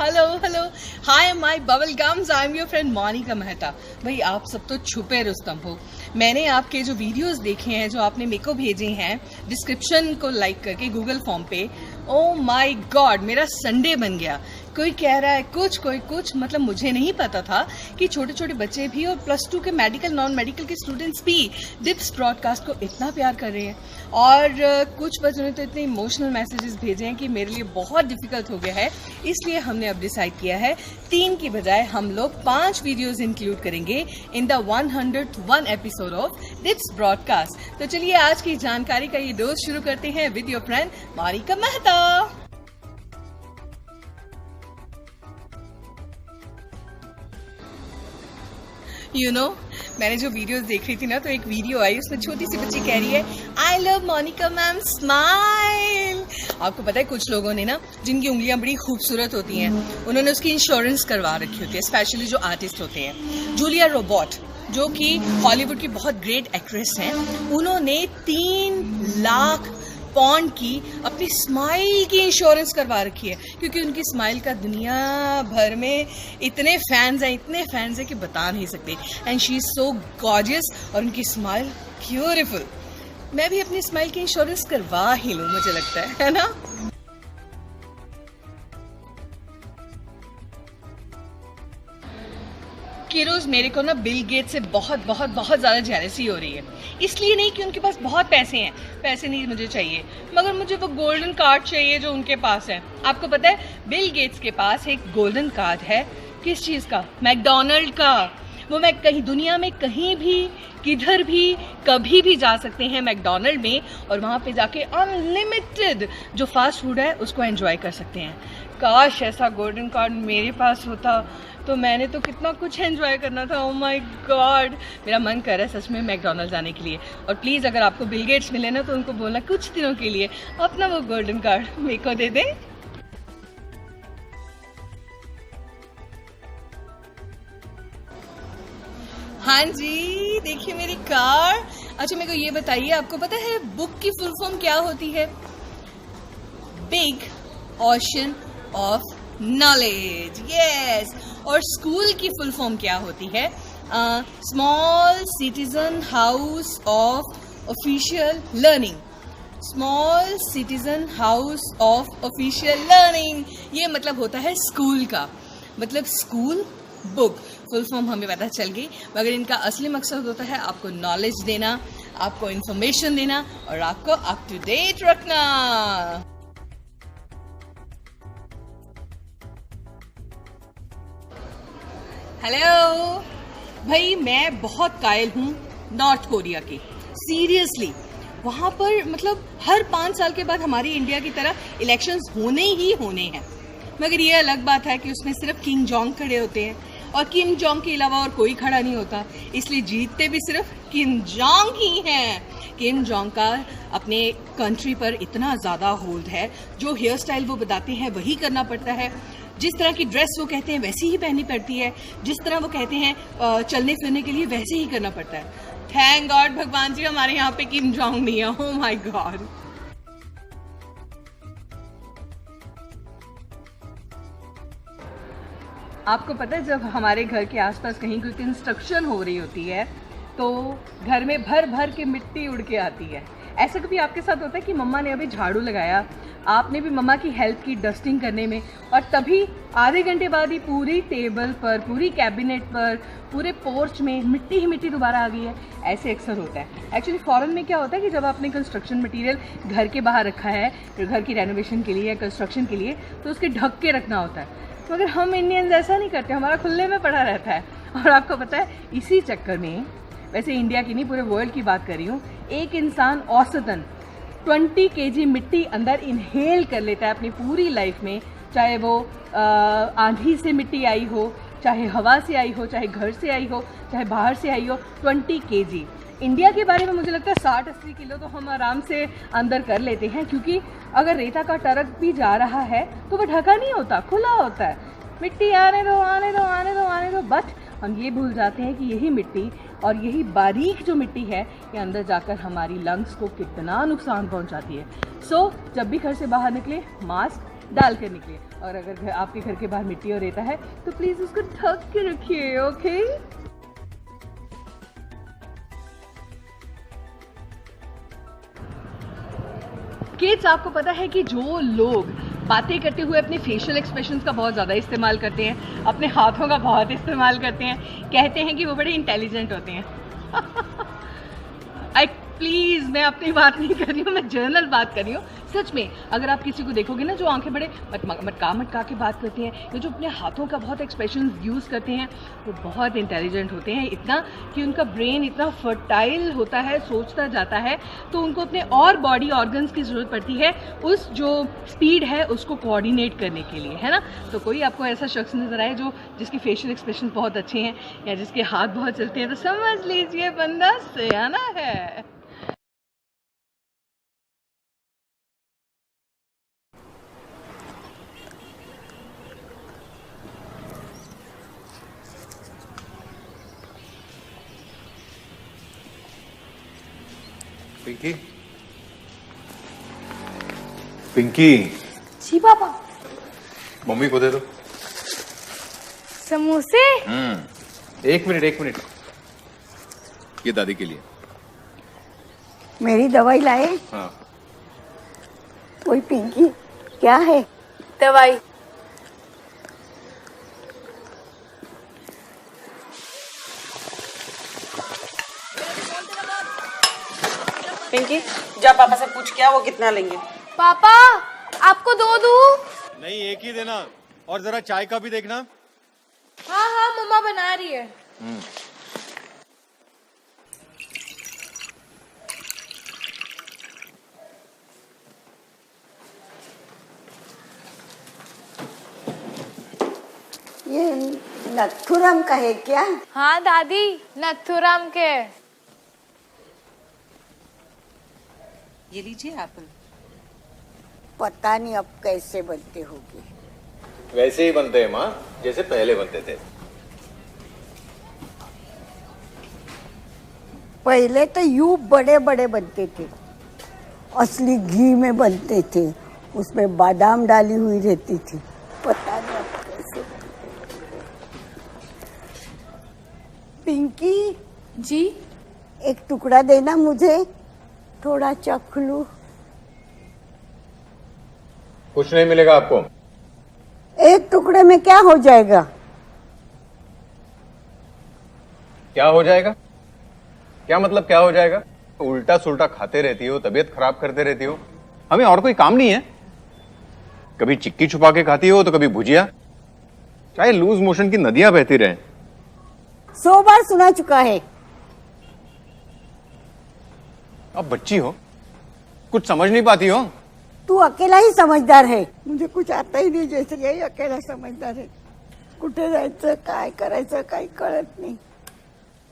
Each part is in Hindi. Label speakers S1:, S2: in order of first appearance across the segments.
S1: Hello hi my bubble gums, I am your friend Monika Mehta. भाई आप सब तो छुपे रुस्तम हो। मैंने आपके जो वीडियोस देखे हैं, जो आपने मेरे को भेजे हैं डिस्क्रिप्शन को लाइक करके गूगल फॉर्म पे, ओ माय गॉड मेरा संडे बन गया। कोई कह रहा है कुछ, कोई कुछ, मतलब मुझे नहीं पता था कि छोटे छोटे बच्चे भी और +2 के मेडिकल नॉन मेडिकल के स्टूडेंट्स भी डिप्स ब्रॉडकास्ट को इतना प्यार कर रहे हैं। और कुछ बच्चों ने तो इतने इमोशनल मैसेजेस भेजे हैं कि मेरे लिए बहुत डिफिकल्ट हो गया है। इसलिए हमने अब डिसाइड किया है 3 की बजाय हम लोग 5 वीडियोस इंक्लूड करेंगे in the 101 episode of dips broadcast. तो चलिए आज की जानकारी का ये डोज शुरू करते हैं with your friend Monika Mehta. मैंने जो वीडियोस देख रही थी ना, तो एक वीडियो आई, उसमें छोटी सी बच्ची कह रही है I love Monika ma'am smile. आपको पता है कुछ लोगों ने ना, जिनकी उंगलियां बड़ी खूबसूरत होती हैं, उन्होंने उसकी इंश्योरेंस करवा रखी होती है, स्पेशली जो आर्टिस्ट होते हैं। जूलिया रोबर्ट जो कि हॉलीवुड की बहुत ग्रेट एक्ट्रेस हैं, उन्होंने 3 लाख पॉन्ड की अपनी स्माइल की इंश्योरेंस करवा रखी है, क्योंकि उनकी स्माइल का दुनिया भर में इतने फैंस हैं कि बता नहीं सकते। And she is so gorgeous और उनकी स्माइल ब्यूटीफुल। मैं भी अपनी स्माइल की इंश्योरेंस करवा ही लूं, मुझे लगता है ना। कि रोज मेरे को ना बिल गेट से बहुत ज़्यादा जेलसी हो रही है। इसलिए नहीं कि उनके पास बहुत पैसे हैं, पैसे नहीं मुझे चाहिए, मगर मुझे वो गोल्डन कार्ड चाहिए जो उनके पास है। आपको पता है बिल गेट्स के पास एक गोल्डन कार्ड है, किस चीज़ का? मैकडोनल्ड का। वो मैं कहीं दुनिया में कहीं भी किधर भी कभी भी जा सकते हैं मैकडोनल्ड में, और वहाँ पे जाके अनलिमिटेड जो फास्ट फूड है उसको एंजॉय कर सकते हैं। काश ऐसा गोल्डन कार्ड मेरे पास होता तो मैंने तो कितना कुछ एंजॉय करना था। ओ माय गॉड, मेरा मन कर रहा है सच में मैकडोनल्ड जाने के लिए। और प्लीज़ अगर आपको बिल गेट्स मिले ना, तो उनको बोलना कुछ दिनों के लिए अपना वो गोल्डन कार्ड मेरे को दे दें। हाँ जी, देखिए मेरी कार। अच्छा मेरे को ये बताइए, आपको पता है बुक की फुल फॉर्म क्या होती है? Big ocean of knowledge. Yes. और स्कूल की फुल फॉर्म क्या होती है? Small citizen house of official learning. Small citizen house of official learning, ये मतलब होता है स्कूल का। मतलब स्कूल बुक फुल फॉर्म हमें पता चल गई, मगर इनका असली मकसद होता है आपको नॉलेज देना, आपको इंफॉर्मेशन देना और आपको अप टू डेट रखना। हेलो भाई, मैं बहुत कायल हूँ नॉर्थ कोरिया की। सीरियसली, वहाँ पर मतलब हर 5 साल के बाद हमारी इंडिया की तरह इलेक्शंस होने ही होने हैं, मगर ये अलग बात है कि उसमें सिर्फ किम जोंग खड़े होते हैं और किम जोंग के अलावा और कोई खड़ा नहीं होता, इसलिए जीतते भी सिर्फ किम जोंग ही हैं। किम जोंग का अपने कंट्री पर इतना ज़्यादा होल्ड है, जो हेयर स्टाइल वो बताते हैं वही करना पड़ता है, जिस तरह की ड्रेस वो कहते हैं वैसी ही पहननी पड़ती है, जिस तरह वो कहते हैं चलने फिरने के लिए वैसे ही करना पड़ता है। थैंक गॉड भगवान जी हमारे यहाँ पे किम जोंग नहीं है। Oh my God. आपको पता है जब हमारे घर के आसपास कहीं कोई कंस्ट्रक्शन हो रही होती है तो घर में भर भर के मिट्टी उड़ के आती है। ऐसा कभी आपके साथ होता है कि मम्मा ने अभी झाड़ू लगाया, आपने भी मम्मा की हेल्प की डस्टिंग करने में, और तभी आधे घंटे बाद ही पूरी टेबल पर, पूरी कैबिनेट पर, पूरे पोर्च में मिट्टी ही मिट्टी दोबारा आ गई है? ऐसे अक्सर होता है। एक्चुअली फॉरेन में क्या होता है कि जब आपने कंस्ट्रक्शन मटेरियल घर के बाहर रखा है, घर की रेनोवेशन के लिए या कंस्ट्रक्शन के लिए, तो उसके ढक के रखना होता है, मगर हम इंडियंस ऐसा नहीं करते, हमारा खुले में पड़ा रहता है। और आपको पता है इसी चक्कर में, वैसे इंडिया की नहीं पूरे वर्ल्ड की बात कर रही हूँ, एक इंसान औसतन 20 kg मिट्टी अंदर इनहेल कर लेता है अपनी पूरी लाइफ में, चाहे वो आंधी से मिट्टी आई हो, चाहे हवा से आई हो, चाहे घर से आई हो, चाहे बाहर से आई हो। 20 kg। इंडिया के बारे में मुझे लगता है 60-80 किलो तो हम आराम से अंदर कर लेते हैं, क्योंकि अगर रेता का ट्रक भी जा रहा है तो वो ढका नहीं होता, खुला होता है। मिट्टी आने दो आने दो आने दो आने दो, बट हम ये भूल जाते हैं कि यही मिट्टी और यही बारीक जो मिट्टी है ये अंदर जाकर हमारी लंग्स को कितना नुकसान पहुंचाती है। सो जब भी घर से बाहर निकले मास्क डाल कर निकलिए। और अगर आपके घर के बाहर मिट्टी और रेता है तो प्लीज उसको ढक के रखिए। ओके, किड्स, आपको पता है कि जो लोग बातें करते हुए अपने फेशियल एक्सप्रेशंस का बहुत ज़्यादा इस्तेमाल करते हैं, अपने हाथों का बहुत इस्तेमाल करते हैं, कहते हैं कि वो बड़े इंटेलिजेंट होते हैं। प्लीज़, मैं अपनी बात नहीं कर रही हूँ, मैं जनरल बात कर रही हूँ। सच में अगर आप किसी को देखोगे ना जो आंखें बड़े मटका के बात करते हैं, या जो अपने हाथों का बहुत एक्सप्रेशन यूज़ करते हैं, वो बहुत इंटेलिजेंट होते हैं। इतना कि उनका ब्रेन इतना फर्टाइल होता है, सोचता जाता है, तो उनको अपने और बॉडी ऑर्गन्स की ज़रूरत पड़ती है उस जो स्पीड है उसको कोऑर्डिनेट करने के लिए, है ना। तो कोई आपको ऐसा शख्स नज़र आए जिसके फेशियल एक्सप्रेशन बहुत अच्छे हैं या जिसके हाथ बहुत चलते हैं, तो समझ लीजिए बंदा सयाना है।
S2: पिंकी, पिंकी।
S3: जी पापा।
S2: मम्मी को दे दो
S3: समोसे।
S2: एक मिनट, ये दादी के लिए।
S4: मेरी दवाई लाए?
S2: हाँ।
S4: ओए पिंकी, क्या है?
S3: दवाई।
S5: पिंकी, जा पापा से पूछ क्या वो कितना लेंगे।
S3: पापा, आपको दो दूं?
S6: नहीं, एक ही देना, और जरा चाय का भी देखना।
S3: हाँ हाँ, मम्मा बना रही है।
S4: ये नथुराम का है क्या?
S3: हाँ दादी, नथुराम के।
S5: ये लीजिए एप्पल।
S4: पता नहीं अब कैसे बनते होंगे।
S2: वैसे ही बनते हैं माँ, जैसे पहले बनते थे।
S4: पहले तो यूं बड़े बड़े बनते थे, असली घी में बनते थे, उसमें बादाम डाली हुई रहती थी। पता नहीं अब कैसे। पिंकी
S3: जी।
S4: एक टुकड़ा देना मुझे, थोड़ा चख लूं।
S2: कुछ नहीं मिलेगा आपको।
S4: एक टुकड़े में क्या हो जाएगा?
S2: क्या हो जाएगा? क्या मतलब क्या हो जाएगा? उल्टा सुल्टा खाते रहती हो, तबीयत खराब करते रहती हो। हमें और कोई काम नहीं है? कभी चिक्की छुपा के खाती हो तो कभी भुजिया, चाहे लूज मोशन की नदियां बहती रहें।
S4: 100 बार सुना चुका है।
S2: अब बच्ची हो, कुछ समझ नहीं पाती हो।
S4: तू अकेला ही समझदार है, मुझे कुछ आता ही नाही, जैसे यही अकेला समझदार है। कुठे जायचं, काय करायचं काही कळत नाही।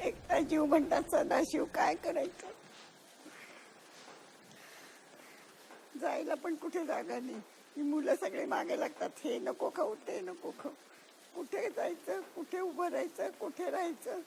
S4: एकटा जीव म्हणतात सदाशिव, काय करायचं? जायला पण कुठे जागा नाही। ही मुलं सगळे मागे लागतात, हे नको खाऊ, ते नको खाऊ। कुठे जायचं, कुठे उभं राहायचं, कुठे राहायचं?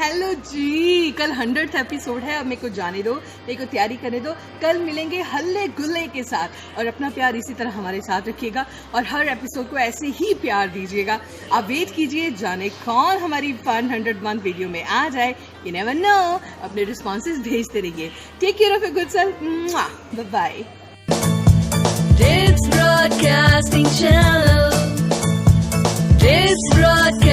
S1: हेलो जी, कल 100th एपिसोड है। अब मेरे को जाने दो, मेरे को तैयारी करने दो। कल मिलेंगे हल्ले गुल्ले के साथ, और अपना प्यार इसी तरह हमारे साथ रखिएगा और हर एपिसोड को ऐसे ही प्यार दीजिएगा। आप वेट कीजिए, जाने कौन हमारी 101 वीडियो में आ जाए। You never know. अपने रिस्पॉन्सेज भेजते रहिए। Take care of your good self. Bye bye.
S7: This broadcasting channel. This broadcasting